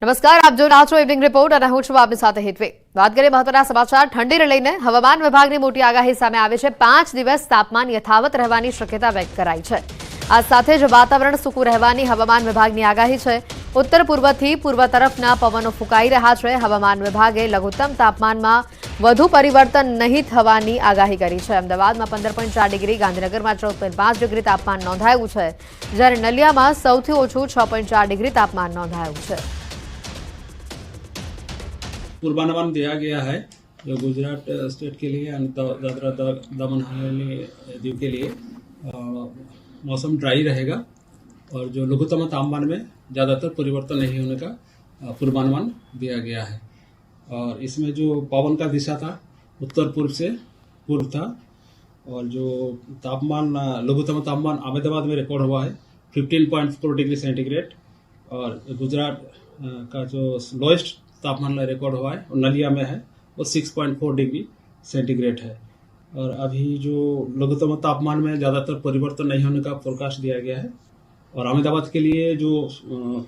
નમસ્કાર, આપ જોઈ રહ્યા છો ઇવનિંગ રિપોર્ટ અને હું છું આપની સાથે હેતવી। વાત કરીએ મહત્વના સમાચાર। ઠંડીને લઈને હવામાન વિભાગની મોટી આગાહી સામે આવી છે। 5 દિવસ તાપમાન યથાવત રહેવાની શક્યતા વ્યક્ત કરાઈ છે। આ સાથે જ વાતાવરણ સૂકું રહેવાની હવામાન વિભાગની આગાહી છે। ઉત્તર પૂર્વથી પૂર્વ તરફના પવનો ફૂંકાઈ રહ્યા છે। હવામાન વિભાગે લઘુત્તમ તાપમાનમાં વધુ પરિવર્તન નહીં થવાની આગાહી કરી છે। અમદાવાદમાં 15.4 ડિગ્રી, ગાંધીનગરમાં 14.5 ડિગ્રી તાપમાન નોંધાયું છે, જ્યારે નલિયામાં સૌથી ઓછું 6.4 ડિગ્રી તાપમાન નોંધાયું છે। पूर्वानुमान दिया गया है जो गुजरात स्टेट के लिए दादरा दमन हवेली द्वीप के लिए मौसम ड्राई रहेगा और जो लघुत्तम तापमान में ज़्यादातर परिवर्तन नहीं होने का पूर्वानुमान दिया गया है। और इसमें जो पवन का दिशा था उत्तर पूर्व से पूर्व था और जो तापमान लघुत्तम तापमान अहमदाबाद में रिकॉर्ड हुआ है 15.4 डिग्री सेंटीग्रेड और गुजरात का जो लोएस्ट तापमान रिकॉर्ड हुआ है और नलिया में है वो 6.4 डिग्री सेंटीग्रेड है। और अभी जो लघुत्तम तापमान में ज़्यादातर परिवर्तन नहीं होने का फोरकास्ट दिया गया है और अहमदाबाद के लिए जो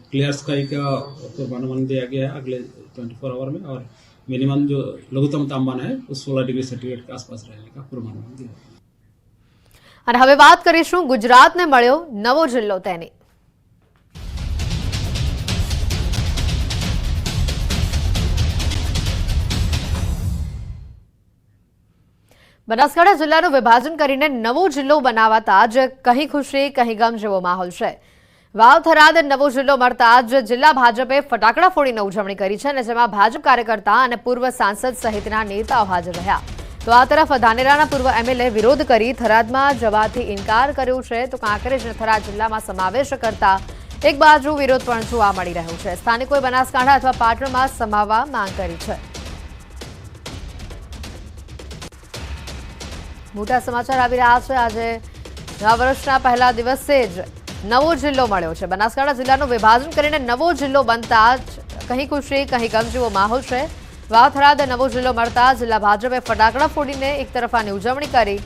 क्लियर स्काई का पूर्वानुमान दिया गया है अगले 24 आवर में और मिनिमम जो लघुत्तम तापमान है वो 16 डिग्री सेंटीग्रेड के आसपास रहने का पूर्वानुमान दिया है। અને હવે વાત કરીશું ગુજરાતને મળ્યો નવો જિલ્લો તેની। બનાસકાંઠા જિલ્લાનું વિભાજન કરીને નવો જિલ્લો બનાવાતા જ કहीं ખુશી કहीं ગમ જેવો માહોલ છે। વાવ થરાદ નવો જિલ્લો મળતા જ જિલ્લા ભાજપે ફટાકડા ફોડીને ઉજવણી કરી છે અને જેમાં ભાજપ કાર્યકર્તા અને પૂર્વ સાંસદ સહિતના નેતાઓ હાજર રહ્યા। તો આ તરફ ધાનેરાના પૂર્વ એમએલએ વિરોધ કરી થરાદમાં જવાથી ઇનકાર કર્યો છે, તો કાંકરેજને થરાદ જિલ્લામાં સમાવેશ કરતા એક બાજુ વિરોધ પણ જોવા મળી રહ્યો છે। સ્થાનિકોએ બનાસકાંઠા અથવા પાટણમાં સમાવવા માંગ કરી છે। મોટા સમાચાર આવી રહ્યા છે। આજે નવા વર્ષના પહેલા દિવસે જ નવો જિલ્લો મળ્યો છે। બનાસકાંઠા જિલ્લાનું વિભાજન કરીને નવો જિલ્લો બનતા જ કहीं ખુશી કहीं ગમ જેવો માહોલ છે। વાવ થરાદ નવો જિલ્લો મળતા જિલ્લા ભાજપે ફટાકડા ફોડીને એક તરફાની ઉજવણી કરી,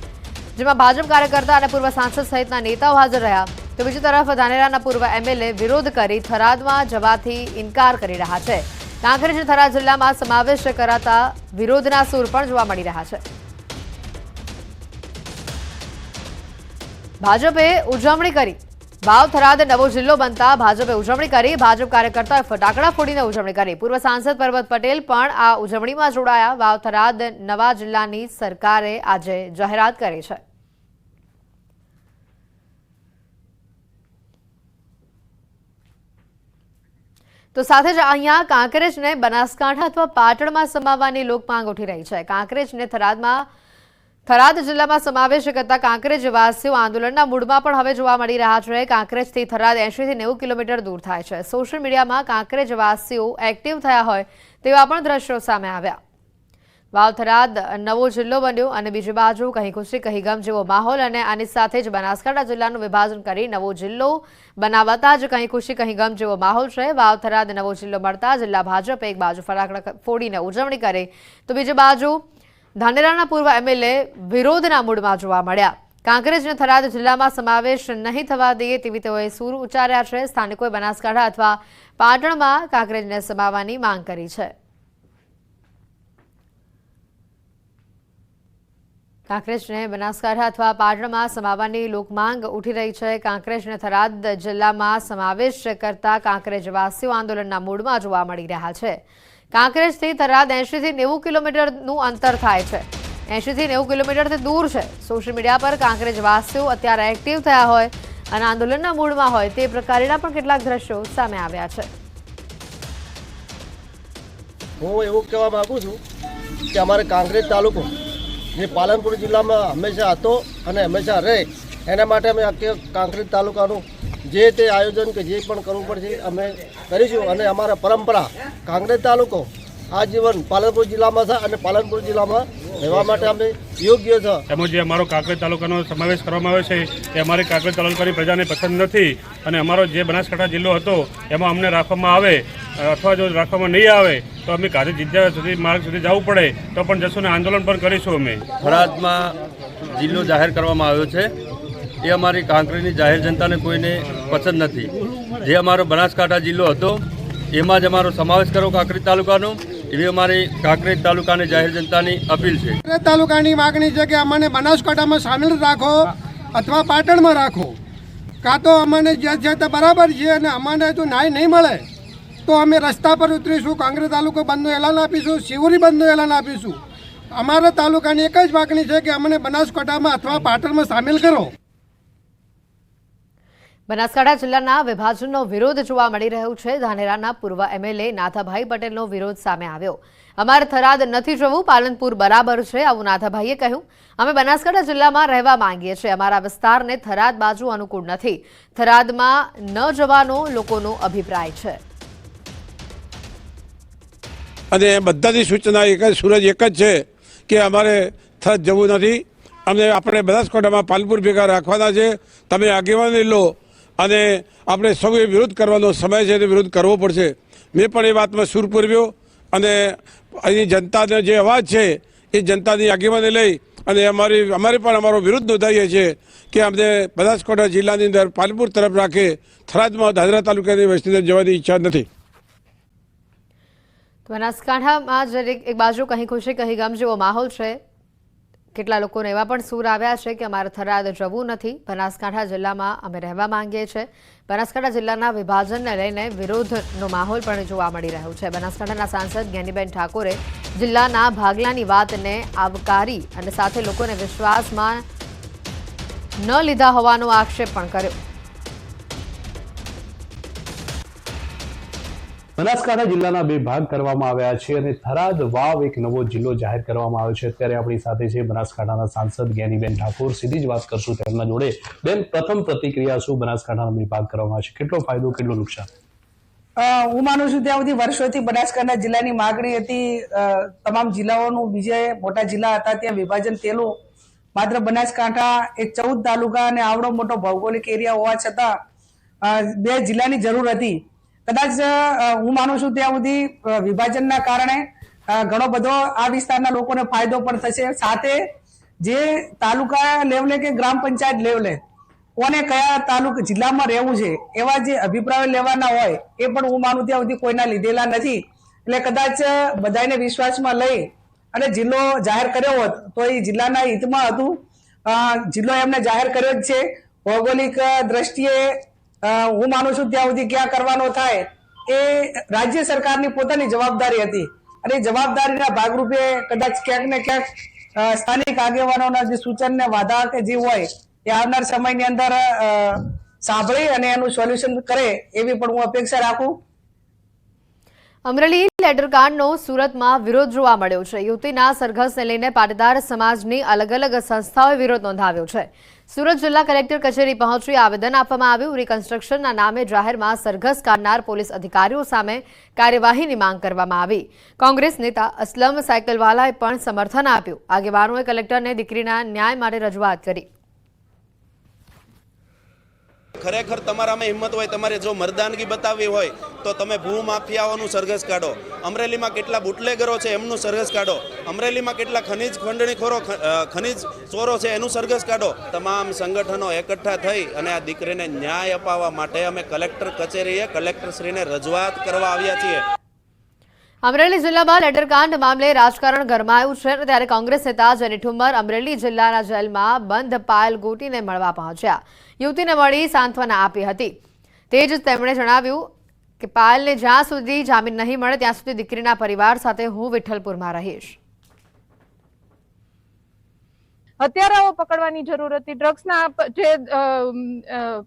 જેમાં ભાજપ કાર્યકર્તા અને પૂર્વ સાંસદ સહિતના નેતાઓ હાજર રહ્યા। તો બીજી તરફ ધાનેરાના પૂર્વ એમએલએ વિરોધ કરી થરાદમાં જવાથી ઇનકાર કરી રહ્યા છે। કાંકરેજ થરાદ જિલ્લામાં સમાવેશ કરાતા વિરોધના સૂર પણ જોવા મળી રહ્યા છે। ભાજપે ઉજવણી કરી। વાવ થરાદ નવો જિલ્લો બનતા ભાજપે ઉજવણી કરી। ભાજપ કાર્યકર્તાઓએ ફટાકડા ફોડીને ઉજવણી કરી। પૂર્વ સાંસદ પરબત પટેલ પણ આ ઉજવણીમાં જોડાયા। વાવ થરાદ નવા જિલ્લાની સરકારે આજે જાહેરાત કરી છે। તો સાથે જ અહીંયા કાંકરેજને બનાસકાંઠા અથવા પાટણમાં સમાવવાની લોકમાંગ ઉઠી રહી છે। કાંકરેજને થરાદ જિલ્લામાં સમાવેશ કરતા કાંકરેજવાસીઓ આંદોલનના મૂડમાં પણ હવે જોવા મળી રહ્યા છે। કાંકરેજથી થરાદ 80 થી 90 કિલોમીટર દૂર થાય છે। સોશિયલ મીડિયામાં કાંકરેજવાસીઓ એક્ટિવ થયા હોય તેવા પણ દ્રશ્યો સામે આવ્યા। વાવ થરાદ નવો જિલ્લો બન્યો અને બીજી બાજુ કहीं ખુશી કहीं ગમ જેવો માહોલ અને આની સાથે જ બનાસકાંઠા જિલ્લાનું વિભાજન કરી નવો જિલ્લો બનાવતા જ કहीं ખુશી કहीं ગમ જેવો માહોલ છે। વાવ થરાદ નવો જિલ્લો મળતા જિલ્લા ભાજપે એક બાજુ ફટાકડા ફોડીને ઉજવણી કરી, તો બીજી બાજુ ધાનેરાના પૂર્વ એમએલએ વિરોધના મૂડમાં જોવા મળ્યા। કાંકરેજને થરાદ જિલ્લામાં સમાવેશ નહીં થવા દઈએ તેવી તેઓએ સૂર ઉચ્ચાર્યા છે। સ્થાનિકોએ બનાસકાંઠા અથવા પાટણમાં કાંકરેજને સમાવવાની માંગ કરી છે। કાંકરેજને બનાસકાંઠા અથવા પાટણમાં સમાવવાની લોકમાંગ ઉઠી રહી છે। કાંકરેજને થરાદ જિલ્લામાં સમાવેશ કરતા કાંકરેજવાસીઓ આંદોલનના મૂડમાં જોવા મળી રહ્યા છે। કાંકરેજથી થરાદ 80 થી 90 કિલોમીટરનું અંતર થાય છે। 80 થી 90 કિલોમીટરથી દૂર છે। સોશિયલ મીડિયા પર કાંકરેજવાસીઓ અત્યારે એક્ટિવ થયા હોય અને આંદોલનના મૂડમાં હોય તે પ્રકારના પણ કેટલાક દ્રશ્યો સામે આવ્યા છે। હું એવું કહેવા માંગુ છું કે અમારે કાંકરેજ તાલુકો જે પાલનપુર જિલ્લામાં હંમેશા હતો અને હંમેશા રહે, એના માટે અમે કાંકરેજ તાલુકાનું જે તે આયોજન કે જે પણ કરવું પડશે અમે કરીશું। અને અમારા પરંપરા કાંકરેજ તાલુકો આજીવન પાલનપુર જિલ્લામાં છે અને પાલનપુર જિલ્લામાં રહેવા માટે અમે યોગ્ય છે। એમાં જે અમારો કાંકરેજ તાલુકાનો સમાવેશ કરવામાં આવ્યો છે એ અમારી કાંકરેજ તાલુકાની પ્રજાને પસંદ નથી અને અમારો જે બનાસકાંઠા જિલ્લો હતો એમાં અમને રાખવામાં આવે અથવા જો રાખવામાં નહીં આવે તો અમે ગાંધી જગ્યા સુધી માર્ગ સુધી જવું પડે તો પણ જશું ને આંદોલન પણ કરીશું। અમે થરાદમાં જિલ્લો જાહેર કરવામાં આવ્યો છે એ અમારી કાંકરેજની જાહેર જનતાને કોઈને પસંદ નથી। જે અમારો બનાસકાંઠા જિલ્લો હતો એમાં જ અમારો સમાવેશ કરો કાંકરેજ તાલુકાનો, એવી અમારી કાંકરેજ તાલુકાની જાહેર જનતાની અપીલ છે. કાંકરેજ તાલુકાની માગણી છે કે અમને બનાસકાંઠામાં સામેલ રાખો અથવા પાટણમાં રાખો, કાં તો અમને જે છે તે બરાબર છે અને અમને જો ન્યાય નહીં મળે તો અમે રસ્તા પર ઉતરીશું, કાંકરેજ તાલુકો બંધનું એલાન આપીશું, શિવરી બંધનું એલાન આપીશું. અમારા તાલુકાની એક જ માગણી છે કે અમને બનાસકાંઠામાં અથવા પાટણમાં સામેલ કરો. બનાસકાંઠા જિલ્લાના વિભાજનનો વિરોધ જોવા મળી રહ્યો છે. ધાનેરાના પૂર્વ એમએલએ નાથાભાઈ પટેલનો વિરોધ સામે આવ્યો. અમારે થરાદ નથી જવું, પાલનપુર બરાબર છે, આવું નાથાભાઈએ કહ્યું. અમે બનાસકાંઠા જિલ્લામાં રહેવા માંગીએ છીએ, અમારા વિસ્તારને થરાદ બાજુ અનુકૂળ નથી. થરાદમાં ન જવાનો લોકોનો અભિપ્રાય છે. અને બધાની સૂચના એક જ સૂરજ એક જ છે કે અમારે થરાદ જવું નથી. અમને આપણે બનાસકાંઠામાં પાલનપુર ભેગા રાખવાના છે. તમે આગેવાની લો અને આપણે સૌએ વિરોધ કરવાનો સમય છે, તે વિરોધ કરવો પડશે. મેં પણ એ વાતમાં સૂર પૂર્વ્યો અને અહીં જનતાનો જે અવાજ છે એ જનતાની આગેવાની લઈ અને અમારે પણ અમારો વિરોધ નોંધાવીએ છીએ કે અમને બનાસકાંઠા જિલ્લાની અંદર પાલનપુર તરફ રાખે, થરાદમાં ધાનેરા તાલુકાની વસ્તીને જવાની ઈચ્છા નથી. બનાસકાંઠામાં જ એક બાજુ કહી ખુશી કહી ગમ જેવો માહોલ છે. કેટલા લોકોને એવા પણ સૂર આવ્યા છે કે અમારે થરાદ જવું નથી, બનાસકાંઠા જિલ્લામાં અમે રહેવા માંગીએ છીએ. બનાસકાંઠા જિલ્લાના વિભાજનને લઈને વિરોધનો માહોલ પણ જોવા મળી રહ્યો છે. બનાસકાંઠાના સાંસદ જ્ઞાનીબેન ઠાકોરે જિલ્લાના ભાગલાની વાતને આવકારી અને સાથે લોકોને વિશ્વાસમાં ન લીધા હોવાનો આક્ષેપ પણ કર્યો. બનાસકાંઠા જિલ્લાના બે ભાગ કરવામાં આવ્યા છે અને થરાદ વાવ એક નવો જિલ્લો જાહેર કરવામાં આવ્યો છે. અત્યારે આપણી સાથે છે બનાસકાંઠાના સાંસદ જ્ઞાનીબેન ઠાકોર. સીધી જ વાત કરશું તેમના જોડે. બેન, પ્રથમ પ્રતિક્રિયા શું બનાસકાંઠાનો બે ભાગ કરવામાં આવે છે, કેટલો ફાયદો કેટલું નુકસાન? હું માનું છું ત્યાં સુધી વર્ષોથી બનાસકાંઠા જિલ્લાની માગણી હતી. તમામ જિલ્લાઓનું બીજે મોટા જિલ્લા હતા ત્યાં વિભાજન થયેલું. માત્ર બનાસકાંઠા એક 14 તાલુકા અને આવડો મોટો ભૌગોલિક એરિયા હોવા છતાં બે જિલ્લાની જરૂર હતી. કદાચ હું માનું છું ત્યાં સુધી વિભાજનના કારણે ઘણો બધો આ વિસ્તારના લોકોને ફાયદો પણ થશે. સાથે જે તાલુકા લેવલે કે ગ્રામ પંચાયત લેવલે કોને કયા તાલુકા જિલ્લામાં રહેવું છે એવા જે અભિપ્રાયો લેવાના હોય એ પણ હું માનું ત્યાં સુધી કોઈના લીધેલા નથી. એટલે કદાચ બધાને વિશ્વાસમાં લઈ અને જિલ્લો જાહેર કર્યો હોત તો એ જિલ્લાના હિતમાં હતું. જિલ્લો એમને જાહેર કર્યો જ છે. ભૌગોલિક દ્રષ્ટિએ હું માનું છું ત્યાં સુધી ક્યાં કરવાનો થાય એ રાજ્ય સરકારની પોતાની જવાબદારી હતી અને જવાબદારીના ભાગરૂપે કદાચ ક્યાંક ને ક્યાંક સ્થાનિક આગેવાનોના જે સૂચન ને વાધા કે જે હોય એ આવનાર સમયની અંદર સાંભળી અને એનું સોલ્યુશન કરે એવી પણ હું અપેક્ષા રાખું. અમરેલી લેટરકાંડનો સુરતમાં વિરોધ જોવા મળ્યો છે. યુવતીના સરઘસને લઈને પાટીદાર સમાજની અલગ અલગ સંસ્થાઓએ વિરોધ નોંધાવ્યો છે. સુરત જિલ્લા કલેક્ટર કચેરી પહોંચી આવેદન આપવામાં આવ્યું. રિકન્સ્ટ્રક્શનના નામે જાહેરમાં સરઘસ કાઢનાર પોલીસ અધિકારીઓ સામે કાર્યવાહીની માંગ કરવામાં આવી. કોંગ્રેસ નેતા અસલમ સાયકલવાલાએ પણ સમર્થન આપ્યું. આગેવાનોએ કલેક્ટરને દીકરીના ન્યાય માટે રજૂઆત કરી. ખરેખર તમારામાં હિંમત હોય, તમારે જો મર્દાનગી બતાવવી હોય તો તમે ભૂમાફિયાઓનું સરઘસ કાઢો. અમરેલીમાં કેટલા બુટલેગરો છે એમનું સરઘસ કાઢો. અમરેલીમાં કેટલા ખનીજ ખંડણીખોરો, ખનીજ ચોરો છે એનું સરઘસ કાઢો. તમામ સંગઠનો એકઠા થઈ અને આ દીકરીને ન્યાય અપાવવા માટે અમે કલેક્ટર કચેરીએ કલેક્ટરશ્રીને રજૂઆત કરવા આવ્યા છીએ. અમરેલી જિલ્લામાં લેટરકાંડ મામલે રાજકારણ ગરમાયું છે ત્યારે કોંગ્રેસ નેતા જેની ઠુમ્મર અમરેલી જિલ્લાના જેલમાં બંધ પાયલ ગોટીને મળવા પહોંચ્યા. યુવતીને મળી સાંત્વના આપી હતી. તે જ તેમણે જણાવ્યું કે પાયલને જ્યાં સુધી જામીન નહીં મળે ત્યાં સુધી દીકરીના પરિવાર સાથે હું વિઠ્ઠલપુરમાં રહીશ. હત્યારાઓ પકડવાની જરૂર હતી. ડ્રગ્સના જે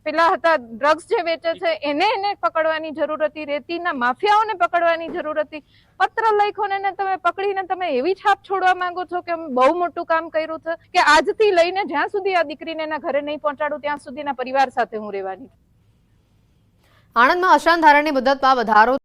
પેલા હતા, ડ્રગ્સ જે વેચે છે એને પકડવાની જરૂર હતી. રેતીના માફિયાઓને પકડવાની જરૂર હતી. પત્ર લખ્યો ને તમે પકડીને તમે એવી છાપ છોડવા માંગો છો કે બહુ મોટું કામ કર્યું છે કે આજથી લઈને જ્યાં સુધી આ દીકરીને એના ઘરે નહીં પહોંચાડું ત્યાં સુધીના પરિવાર સાથે હું રહેવાની. આણંદમાં અશાંત ધારાની મુદતમાં વધારો